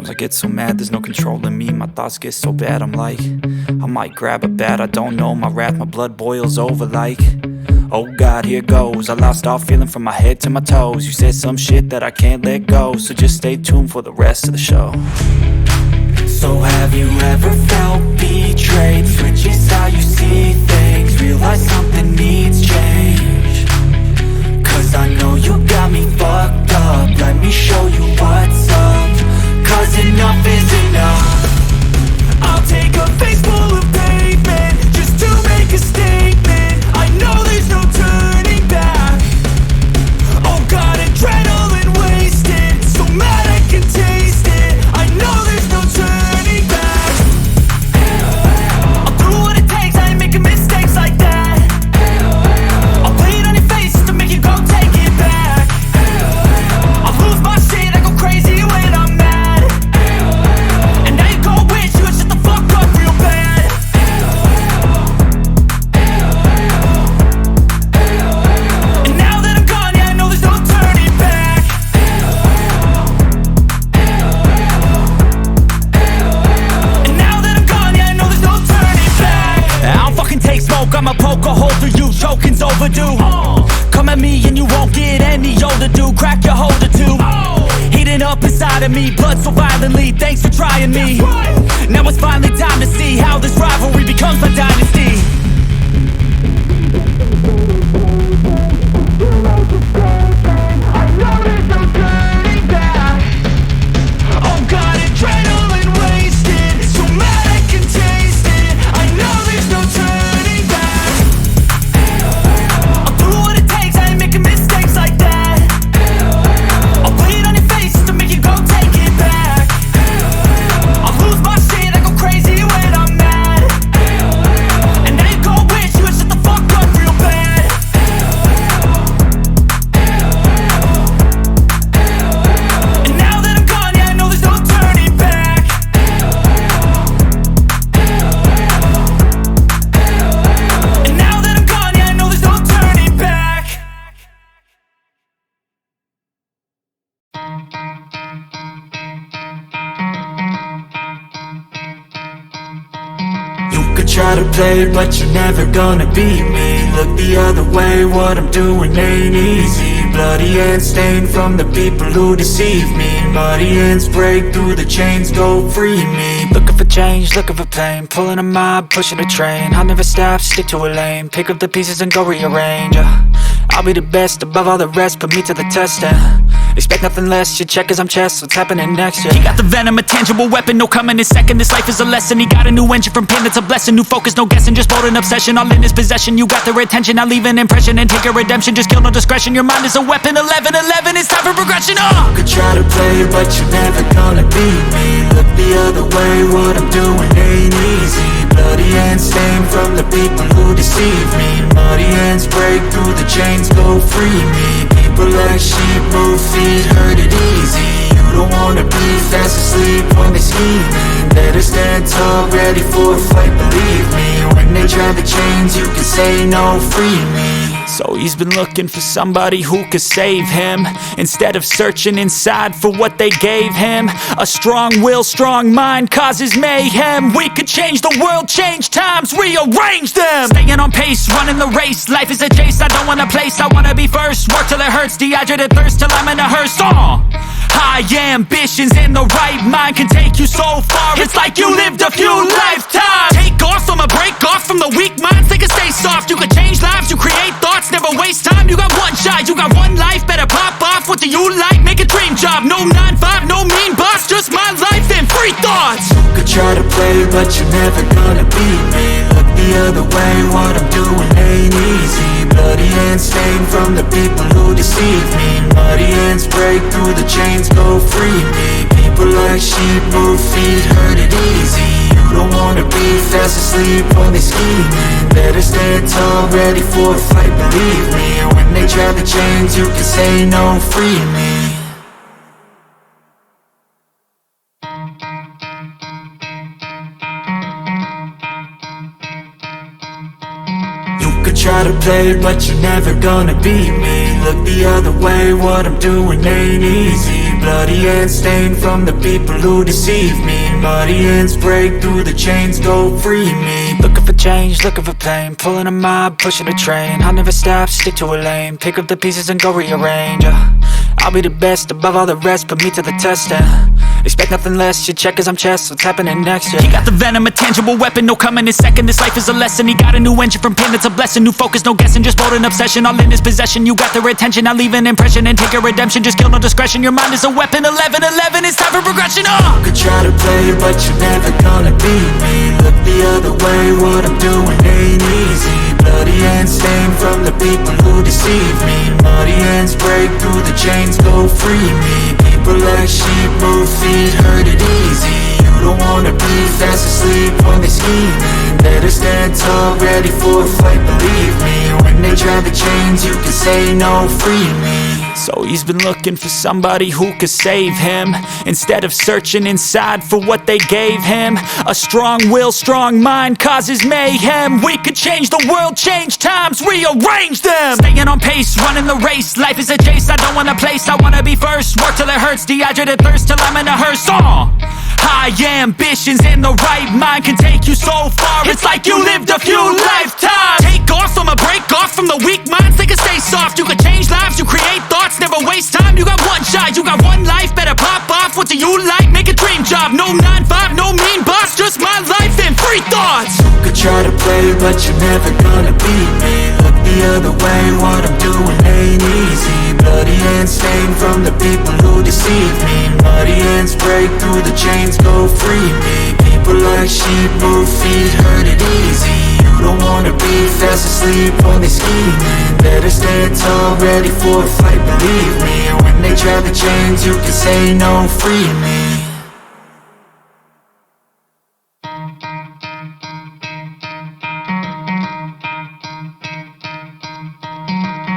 Sometimes I get so mad, there's no controlling me. My thoughts get so bad, I'm like, I might grab a bat, I don't know. My wrath, my blood boils over like, oh God, here goes. I lost all feeling from my head to my toes. You said some shit that I can't let go, so just stay tuned for the rest of the show. So have you ever felt betrayed? Switches how you see things, realize something needs change. Cause I know you got me fucked up, let me show you what's up. Cause enough is enough. I'll take a face full of pavement just to make a statement. I know there's no turning back. Oh God, adrenaline wasted, so mad I can taste it. I know there's no turning back. I'll do what it takes, I ain't making mistakes like that. I'll play it on your face to make you go take it back. I'll lose my shit, I go crazy when I'm mad. And now you gon' wish you would shut the fuck up real bad. And now that I'm gone, yeah, I know there's no turning back. And now that I'm gone, yeah, I know there's no turning back. I don't fucking take smoke, I'ma poke a hole through you, choking's overdue. Come at me and you won't get any older, dude, crack your holder too. Heating up inside of me, blood so violently, thanks for trying me. Now it's finally time to see how this rivalry becomes my dynasty. I know there's no turning back. Oh God, adrenaline wasted, so mad I can taste it. I know there's no turning back. I'll do what it takes, I ain't making mistakes like that. I'll play it on your face to make you go take it back. I'll lose my shit, I go crazy when I'm mad. And now you gon' wish you would shut the fuck up real bad. And now that I'm gone, yeah, I know there's no turning back. And now that I'm gone, yeah, I know there's no turning back. You could try to play, but you're never gonna beat me. Look the other way, what I'm doing ain't easy. Bloody hands stained from the people who deceive me. Muddy hands break through the chains, go free me. Looking for change, looking for pain, pulling a mob, pushing a train. I'll never stop, stick to a lane, pick up the pieces and go rearrange. I'll be the best above all the rest, put me to the test and expect nothing less. You check as I'm chess, what's happening next, yeah. He got the venom, a tangible weapon, no coming in second. This life is a lesson, he got a new engine from pain, it's a blessing. New focus, no guessing, just bold and obsession. All in his possession, you got their attention. I'll leave an impression and take a redemption. Just kill, no discretion, your mind is a weapon. 11-11, it's time for progression, You could try to play, but you're never gonna beat me. Look the other way, what I'm doing ain't easy. Bloody hands stained from the people who deceive me. Muddy hands break through the chains, go free me. People like sheep move feet, hurt it easy. You don't wanna be fast asleep when they scheming. Better stand tall, ready for a fight, believe me. When they try the chains, you can say no, free me. So he's been looking for somebody who could save him, instead of searching inside for what they gave him. A strong will, strong mind causes mayhem. We could change the world, change times, rearrange them. Staying on pace, running the race. Life is a chase, I don't want a place, I wanna be first. Work till it hurts, dehydrated thirst till I'm in a hearse. High ambitions and the right mind can take you so far. It's like you lived a few lifetimes. Take off, I'ma break off from the weak minds. They can stay soft, you can change lives, you create thoughts, never waste time. You got one shot, you got one life, better pop off. What do you like? Make a dream job. No 9-5, no mean boss, just my life and free thoughts. You could try to play, but you're never gonna beat me. Look the other way, what I'm doing ain't easy. Bloody hands stained from the people who deceive me. Muddy hands break through the chains, go free me. People like sheep move feet, hurt it easy. You don't wanna be fast asleep when they scheming. Better stand tall, ready for a fight, believe me. When they try the chains, you can say no, free me. Try to play, but you're never gonna beat me. Look the other way, what I'm doing ain't easy. bloody and stained from the people who deceive me. Muddy hands break through the chains, go free me. Looking for change, looking for pain, pulling a mob, pushing a train. I'll never stop, stick to a lane, pick up the pieces and go rearrange. I'll be the best above all the rest, put me to the test and expect nothing less. You check as I'm chess, what's happening next? Yeah. He got the venom, a tangible weapon, no coming in second. This life is a lesson. He got a new engine from pain, it's a blessing. New focus, no guessing, just bold and obsession. All in his possession, you got their attention. I'll leave an impression and take a redemption. Just kill, no discretion. Your mind is a weapon. 11-11, it's time for progression. You could try to play, but you're never gonna beat me. Look the other way, what I'm doing ain't easy. Bloody hands stained from the people who deceive me. Muddy hands break through the chains, go free me. People like sheep, move feet, hurt it easy. You don't wanna be fast asleep when they scheming. Better stand tall, ready for a fight, believe me. When they try the chains, you can say no, free me. So he's been looking for somebody who could save him, instead of searching inside for what they gave him. A strong will, strong mind causes mayhem. We could change the world, change times, rearrange them. Staying on pace, running the race. Life is a chase, I don't want a place. I wanna be first, work till it hurts. Dehydrated thirst till I'm in a hearse. High ambitions and the right mind can take you so far. It's like you lived a few lifetimes. Take off from a break off from the weak minds. They can stay soft. You can change lives, you create thoughts. Never waste time, you got one shot. You got one life, better pop off. What do you like? Make a dream job. No 9-5, no mean boss. Just my life and free thoughts. You could try to play, but you're never gonna beat me. Look the other way, what I'm doing ain't easy. Bloody hands stained from the people who deceive me. Muddy hands break through the chains, go free me. People like sheep, move feet, hurt it easy. You don't wanna be fast asleep when they scheming. Better stand tall, ready for a fight, believe me. When they try the chains, you can say no, free me.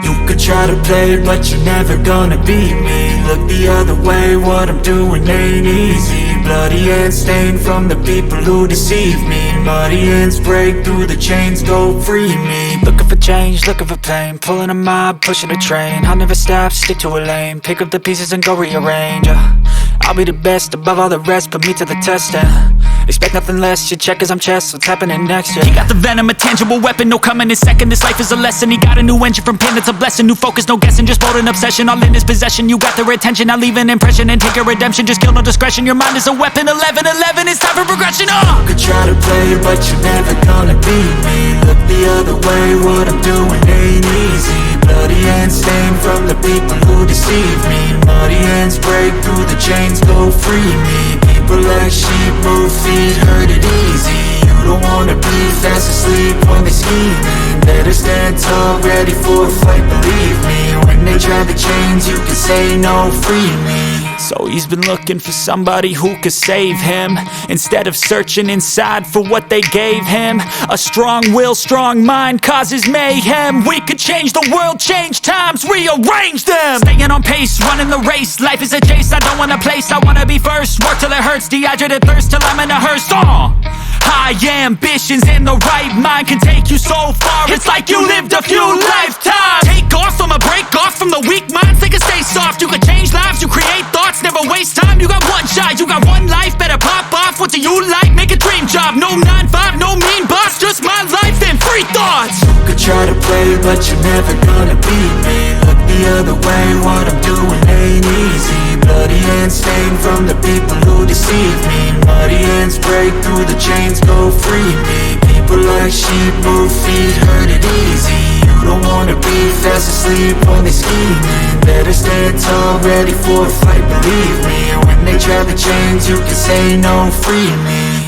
You could try to play, but you're never gonna beat me. Look the other way, what I'm doing ain't easy. Bloody hands stained from the people who deceive me. Muddy hands break through the chains, go free me. Looking for change, looking for pain, pulling a mob, pushing a train. I'll never stop, stick to a lane, pick up the pieces and go rearrange. I'll be the best above all the rest, put me to the test and expect nothing less. You check as I'm chess, what's happening next? Yeah. He got the venom, a tangible weapon, no coming in second. This life is a lesson. He got a new engine from pain, it's a blessing. New focus, no guessing, just bold and obsession. All in his possession, you got their attention. I'll leave an impression and take a redemption. Just kill, no discretion. Your mind is a weapon. 11-11, it's time for progression. You could try to play, but you're never gonna beat me. Look the other way, what I'm doing ain't easy. Bloody hands stained from the people who deceive me. Muddy hands break through the chains, go free me. People like sheep, move feet, hurt it easy. You don't wanna be fast asleep when they scheming. Better stand tall, ready for a fight, believe me. When they try the chains, you can say no, free me. So he's been looking for somebody who could save him, instead of searching inside for what they gave him. A strong will, strong mind causes mayhem. We could change the world, change times, rearrange them. Staying on pace, running the race. Life is a chase, I don't want a place. I wanna be first, work till it hurts. Dehydrated thirst till I'm in a hearse. High ambitions and the right mind can take you so far. It's like you lived a few lifetimes. Take off from a break off from the weak minds. They can stay soft. You can change lives, you create thoughts. Never waste time, you got one shot. You got one life, better pop off. What do you like? Make a dream job. No 9-5, no mean boss. Just my life and free thoughts. You could try to play, but you're never gonna beat me. Look the other way, what I'm doing ain't easy. Bloody hands stained from the people who deceive me. Muddy hands break through the chains, go free me. People like sheep, move feet, hurt it easy. You don't wanna be fast asleep when they scheming. Better stand tall, ready for a fight, believe me. When they try the chains, you can say no, free me.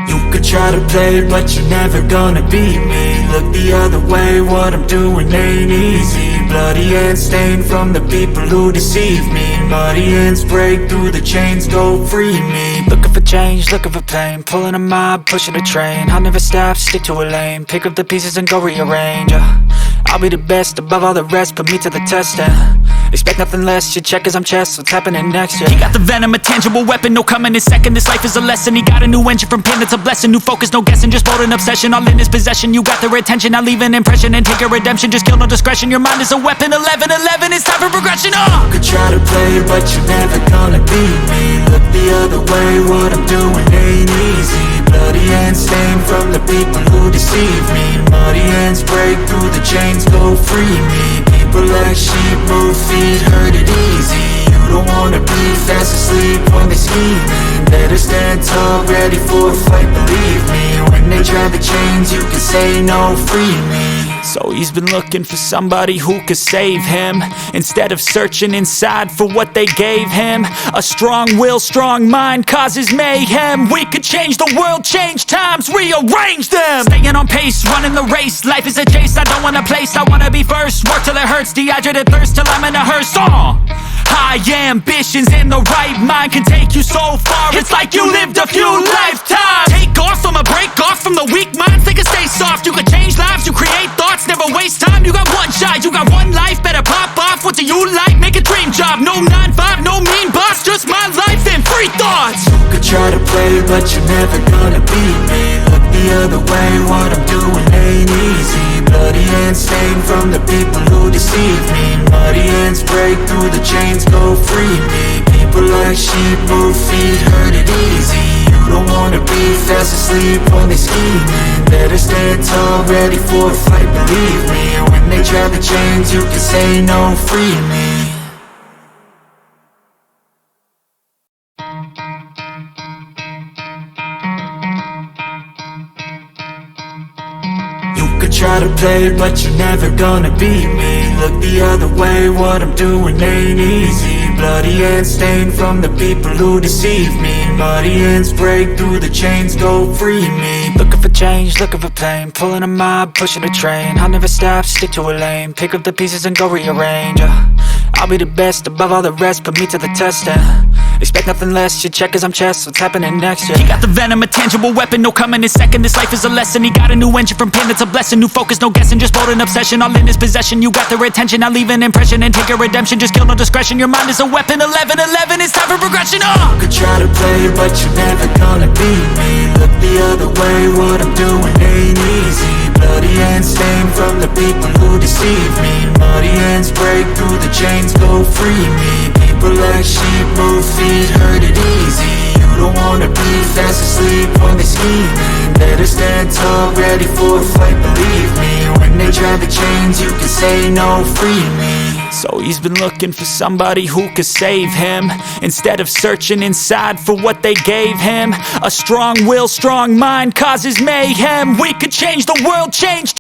You could try to play, but you're never gonna beat me. Look the other way, what I'm doing ain't easy. Bloody hands stained from the people who deceive me. Muddy hands break through the chains, go free me. Looking for change, looking for pain, pulling a mob, pushing a train. I'll never stop, stick to a lane, pick up the pieces and go rearrange. I'll be the best above all the rest, put me to the test and expect nothing less, your check is I'm chess, what's happening next, yeah. He got the venom, a tangible weapon, no coming in second. This life is a lesson, he got a new engine from pain, it's a blessing. New focus, no guessing, just bold and obsession, all in his possession. You got their attention, I'll leave an impression and take your redemption. Just kill, no discretion, your mind is a weapon. 11-11, it's time for progression, You could try to play, but you're never gonna beat me. Look the other way, what I'm doing ain't easy. Bloody hands stained from the people who deceive me. Muddy hands break through the chains, go free me. People like sheep, move feet, hurt it easy. You don't wanna be fast asleep when they scheming. Better stand tall, ready for a fight, believe me. When they try the chains, you can say no, free me. So he's been looking for somebody who could save him, instead of searching inside for what they gave him. A strong will, strong mind causes mayhem. We could change the world, change times, rearrange them. Staying on pace, running the race, life is a chase. I don't want a place, I wanna be first. Work till it hurts, dehydrated thirst till I'm in a hearse. High ambitions and the right mind can take you so far. It's like you lived a few lifetimes. Take off from a break off from the weak minds, they can stay soft. You can change lives, you create thoughts, never waste time. You got one shot, you got one life, better pop off. What do you like? Make a dream job. No 9-5, no mean boss, just my life and free thoughts. You could try to play, but you're never gonna beat me. Look the other way, what I'm doing ain't easy. Bloody hands stained from the people who deceive me. Muddy hands break through the chains, go free me. People like sheep, move feet, hurt it easy. You don't wanna be fast asleep when they scheming. Better stand tall, ready for a fight, believe me. When they try the chains, you can say no, free me. You could try to play, but you're never gonna beat me. Look the other way, what I'm doing ain't easy. Bloody hands stained from the people who deceive me. Muddy hands break through the chains, go free me. Looking for change, looking for pain, pulling a mob, pushing a train. I'll never stop, stick to a lane, pick up the pieces and go rearrange. I'll be the best above all the rest, put me to the test and expect nothing less, your check is I'm chess, what's happening next, yeah. He got the venom, a tangible weapon, no coming in second. This life is a lesson, he got a new engine from pain, it's a blessing. New focus, no guessing, just bold and obsession, all in his possession. You got their attention, I'll leave an impression and take your redemption. Just kill, no discretion, your mind is a weapon. 11-11, it's time for progression, You could try to play, but you're never gonna beat me. Look the other way, what I'm doing ain't easy. Bloody hands stained from the people who deceive me. Muddy hands break through the chains, go free me. People like sheep, move feet, hurt it easy. You don't wanna be fast asleep when they scheming. Better stand tall, ready for a fight, believe me. When they try the chains, you can say no, free me. So he's been looking for somebody who could save him, instead of searching inside for what they gave him. A strong will, strong mind causes mayhem. We could change the world, change